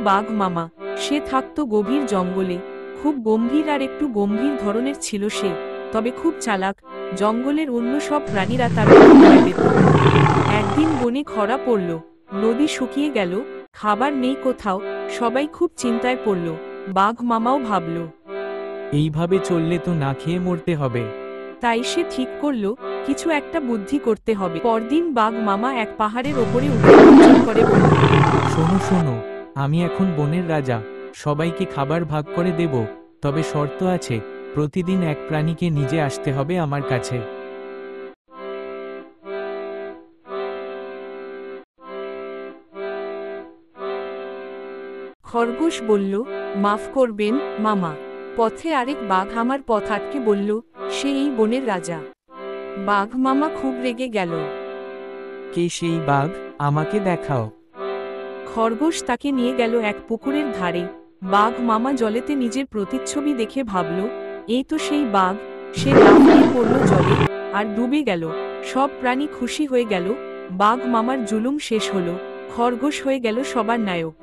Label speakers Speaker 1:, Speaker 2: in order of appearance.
Speaker 1: বাঘ মামা। সে থাকতো গভীর জঙ্গলে। খুব গম্ভীর আর একটু গম্ভীর ধরনের ছিল সে, তবে খুব চালাক। জঙ্গলের অন্য সব প্রাণীরা তার ভয় পেত। একদিন বনে খরা পড়ল, নদী শুকিয়ে গেল, খাবার নেই কোথাও। সবাই খুব চিন্তায় পড়ল। বাঘ মামাও ভাবল,
Speaker 2: এইভাবে চললে তো না খেয়ে মরতে হবে।
Speaker 1: তাই সে ঠিক করল কিছু একটা বুদ্ধি করতে হবে। পরদিন বাঘ মামা এক পাহাড়ের ওপরে উঠে গর্জন করে বলল,
Speaker 2: শোনো শোনো, আমি এখন বনের রাজা, সবাইকে খাবার ভাগ করে দেব, তবে শর্ত আছে, প্রতিদিন এক প্রাণীকে নিজে আসতে হবে আমার কাছে।
Speaker 1: খরগোশ বলল, মাফ করবেন মামা, পথে আরেক বাঘ আমার পথ আটকে বলল সে এই বনের রাজা। বাঘ মামা খুব রেগে গেল।
Speaker 2: কে সেই বাঘ, আমাকে দেখাও।
Speaker 1: খরগোশ তাকে নিয়ে গেল এক পুকুরের ধারে। বাঘ মামা জলেতে নিজের প্রতিচ্ছবি দেখে ভাবল, এই তো সেই বাঘ। সে লাফিয়ে পড়ল জলে আর ডুবে গেল। সব প্রাণী খুশি হয়ে গেল। বাঘ মামার জুলুম শেষ হলো। খরগোশ হয়ে গেল সবার নায়ক।